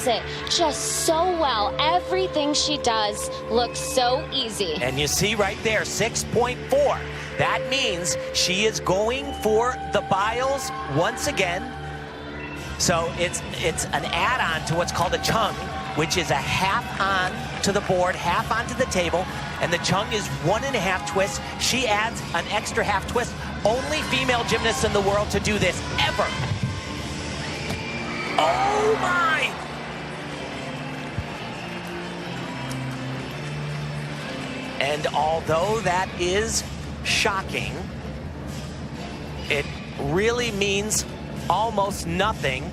times it just so well. Everything she does looks so easy. And you see right there, 6.4. That means she is going for the Biles once again. So it's an add-on to what's called a chung, which is a half on to the board, half onto the table, and the chung is 1.5 twists. She adds an extra half twist. Only female gymnasts in the world to do this ever. Oh my! And although that is shocking, it really means almost nothing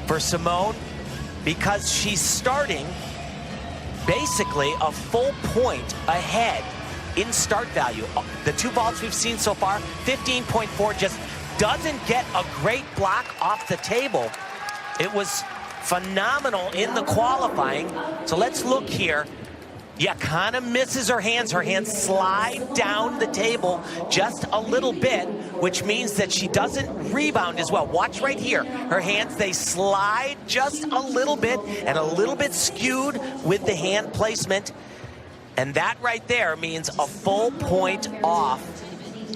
for Simone, because she's starting basically a full point ahead in start value. The two vaults we've seen so far, 15.4, just doesn't get a great block off the table. It was phenomenal in the qualifying. So let's look here. Yeah, kind of misses her hands. Her hands slide down the table just a little bit, which means that she doesn't rebound as well. Watch right here. Her hands, they slide just a little bit and a little bit skewed with the hand placement. And that right there means a full point off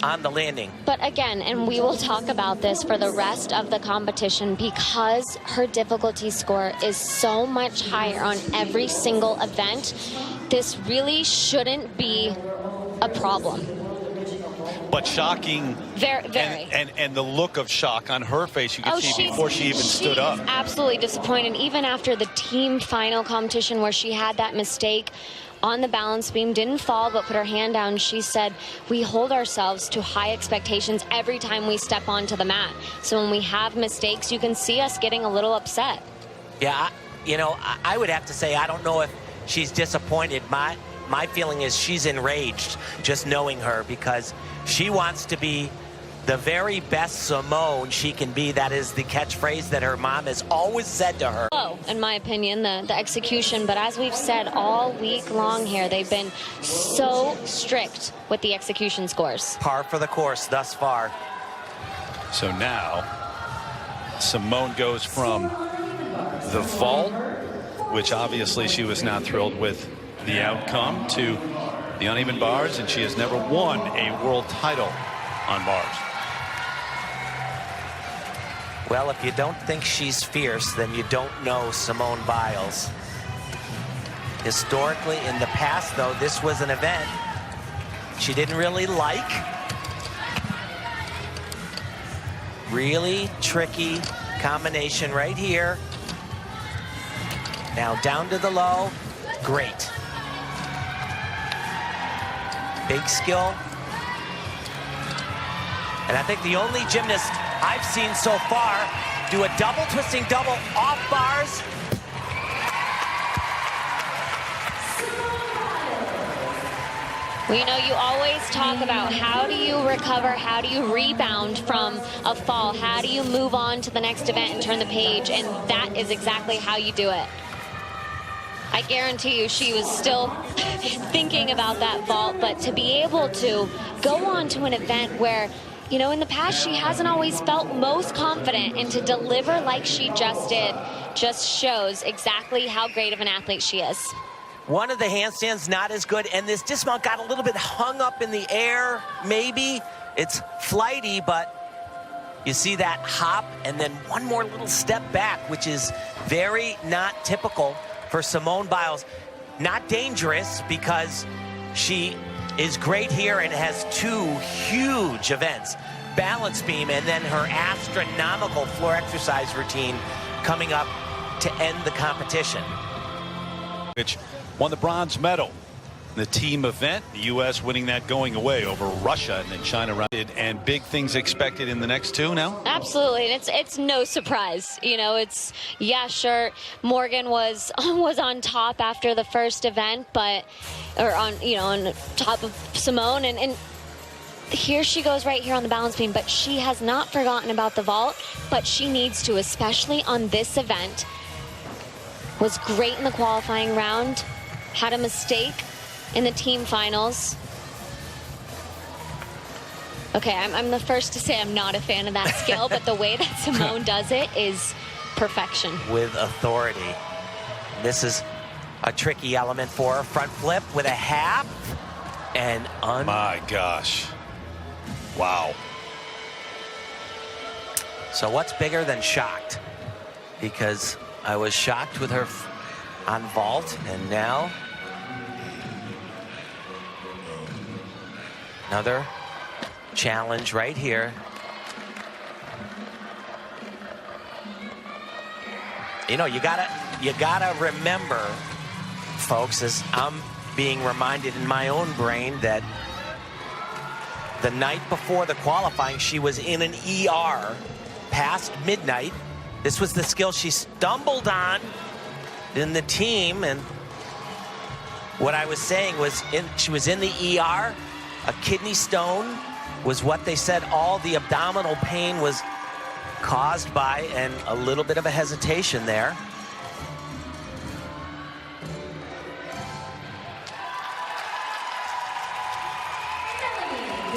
on the landing. But again, and we will talk about this for the rest of the competition, because her difficulty score is so much higher on every single event, this really shouldn't be a problem. But shocking, very. And the look of shock on her face, you could see before she even stood up. She's absolutely disappointed. Even after the team final competition where she had that mistake on the balance beam, didn't fall but put her hand down, she said, we hold ourselves to high expectations every time we step onto the mat. So when we have mistakes, you can see us getting a little upset. Yeah, you know, I would have to say, I don't know if she's disappointed. My feeling is she's enraged just knowing her, because she wants to be the very best Simone she can be. That is the catchphrase that her mom has always said to her. Oh, in my opinion, the execution. But as we've said all week long here, they've been so strict with the execution scores. Par for the course thus far. So now Simone goes from the vault, which obviously she was not thrilled with the outcome, to the uneven bars, and she has never won a world title on bars. Well, if you don't think she's fierce, then you don't know Simone Biles. Historically, in the past, though, this was an event she didn't really like. Really tricky combination right here. Now down to the low. Great. Big skill. And I think the only gymnast I've seen so far do a double twisting double off bars. Well, you know, you always talk about how do you recover, how do you rebound from a fall, how do you move on to the next event and turn the page, and that is exactly how you do it. I guarantee you she was still thinking about that vault, but to be able to go on to an event where, you know, in the past she hasn't always felt most confident, and to deliver like she just did just shows exactly how great of an athlete she is. One of the handstands not as good, and this dismount got a little bit hung up in the air, maybe. It's flighty, but you see that hop and then one more little step back, which is very not typical for Simone Biles. Not dangerous, because she is great here and has two huge events, balance beam and then her astronomical floor exercise routine coming up to end the competition. Which won the bronze medal in the team event, the U.S. winning that going away over Russia, and then China rounded. And big things expected in the next two now? Absolutely, and it's no surprise. You know, it's, yeah, sure, Morgan was on top after the first event, but, or on, you know, on top of Simone, and here she goes right here on the balance beam, but she has not forgotten about the vault, but she needs to, especially on this event. Was great in the qualifying round, had a mistake in the team finals. Okay, I'm the first to say I'm not a fan of that skill, but the way that Simone does it is Perfection. With authority. This is a tricky element for her. Front flip with a half. And my gosh. Wow. So what's bigger than shocked? Because I was shocked with her on vault, and now another challenge right here. You know, you gotta remember, folks, as I'm being reminded in my own brain, that the night before the qualifying, she was in an ER past midnight. This was the skill she stumbled on in the team, and what I was saying was she was in the ER. A kidney stone was what they said all the abdominal pain was caused by, and a little bit of a hesitation there.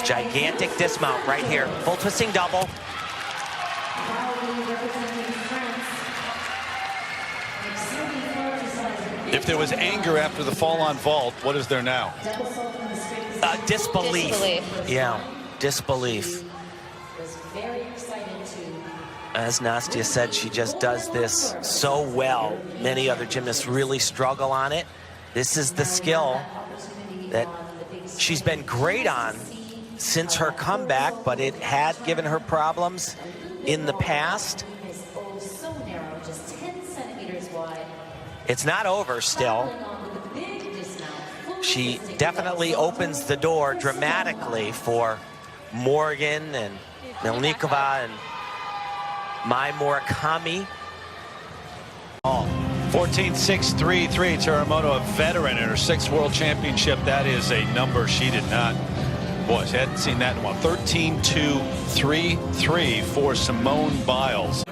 Gigantic dismount right here. Full twisting double. If there was anger after the fall on vault, what is there now? Disbelief. Disbelief. Yeah, disbelief. As Nastia said, she just does this so well. Many other gymnasts really struggle on it. This is the skill that she's been great on since her comeback, but it had given her problems in the past. It's not over still. She definitely opens the door dramatically for Morgan and Melnikova and Mai Murakami. 14.633. Teramoto, a veteran in her 6th world championship. That is a number she did not. Boy, she hadn't seen that in a while. 13.233 for Simone Biles.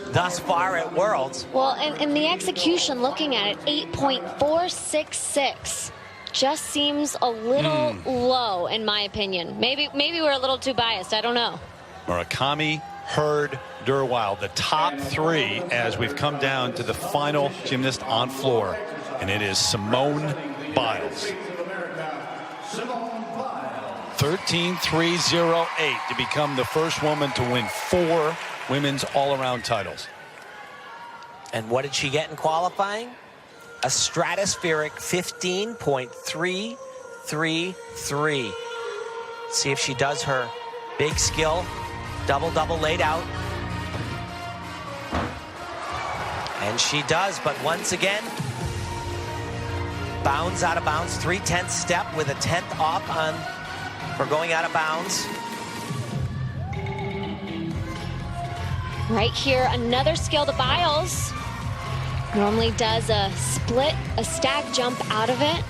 Thus far at Worlds. Well, and the execution, looking at it, 8.466. Just seems a little low, in my opinion. Maybe we're a little too biased. I don't know. Murakami, Hurd, Durwile, the top 3 as we've come down to the final gymnast on floor. And it is Simone Biles. 13.308 to become the first woman to win 4 women's all-around titles. And what did she get in qualifying? A stratospheric 15.333. See if she does her big skill. Double-double laid out. And she does, but once again, bounds out of bounds. 3/10 step with a 10th off on for going out of bounds. Right here, another skill to Biles. Normally does a split, a stack jump out of it.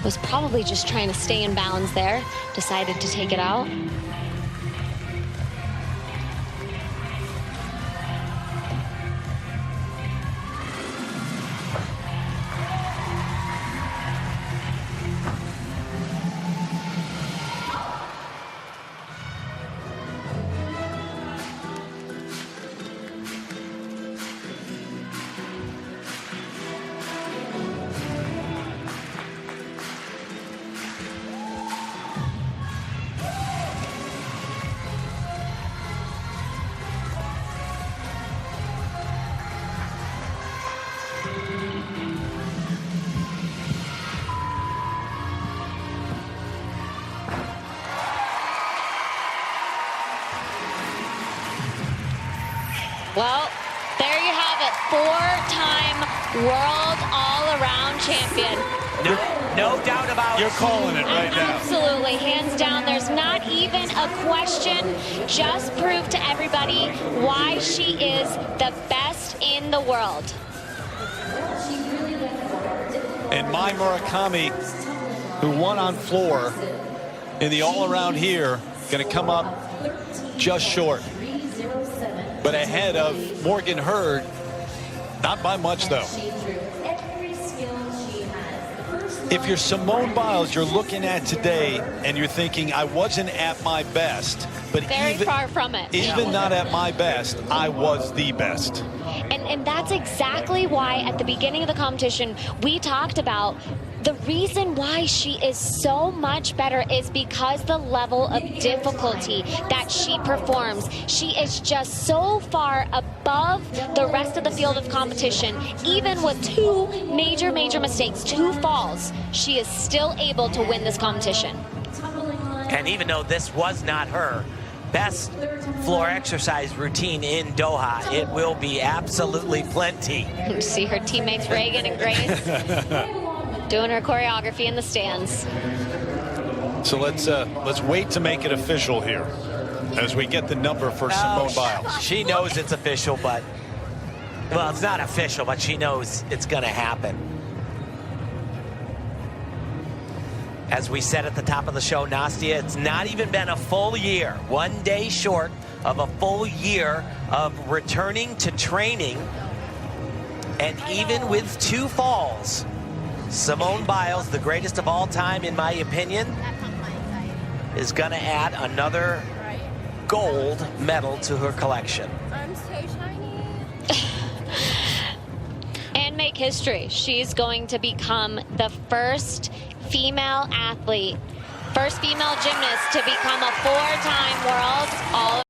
Was probably just trying to stay in bounds there. Decided to take it out. Well, there you have it. 4-time world all-around champion. No doubt about it. You're calling it right now. Absolutely, hands down. There's not even a question. Just prove to everybody why she is the best in the world. And Mai Murakami, who won on floor in the all-around here, going to come up just short. But ahead of Morgan Hurd, not by much, though. If you're Simone Biles, you're looking at today and you're thinking, I wasn't at my best, But very far from it. Even not at my best, I was the best. And that's exactly why at the beginning of the competition, we talked about the reason why she is so much better is because the level of difficulty that she performs. She is just so far above the rest of the field of competition. Even with two major mistakes, 2 falls, she is still able to win this competition. And even though this was not her best floor exercise routine in Doha, it will be absolutely plenty. You see her teammates Reagan and Grace doing her choreography in the stands. So let's wait to make it official here as we get the number for Simone Biles. She knows it's official, but, well, it's not official, but she knows it's going to happen. As we said at the top of the show, Nastia, it's not even been a full year, 1 day short of a full year of returning to training. And even with 2 falls, Simone Biles, the greatest of all time, in my opinion, is going to add another gold medal to her collection. I'm so shiny. And make history. She's going to become the first female athlete, first female gymnast to become a 4-time world all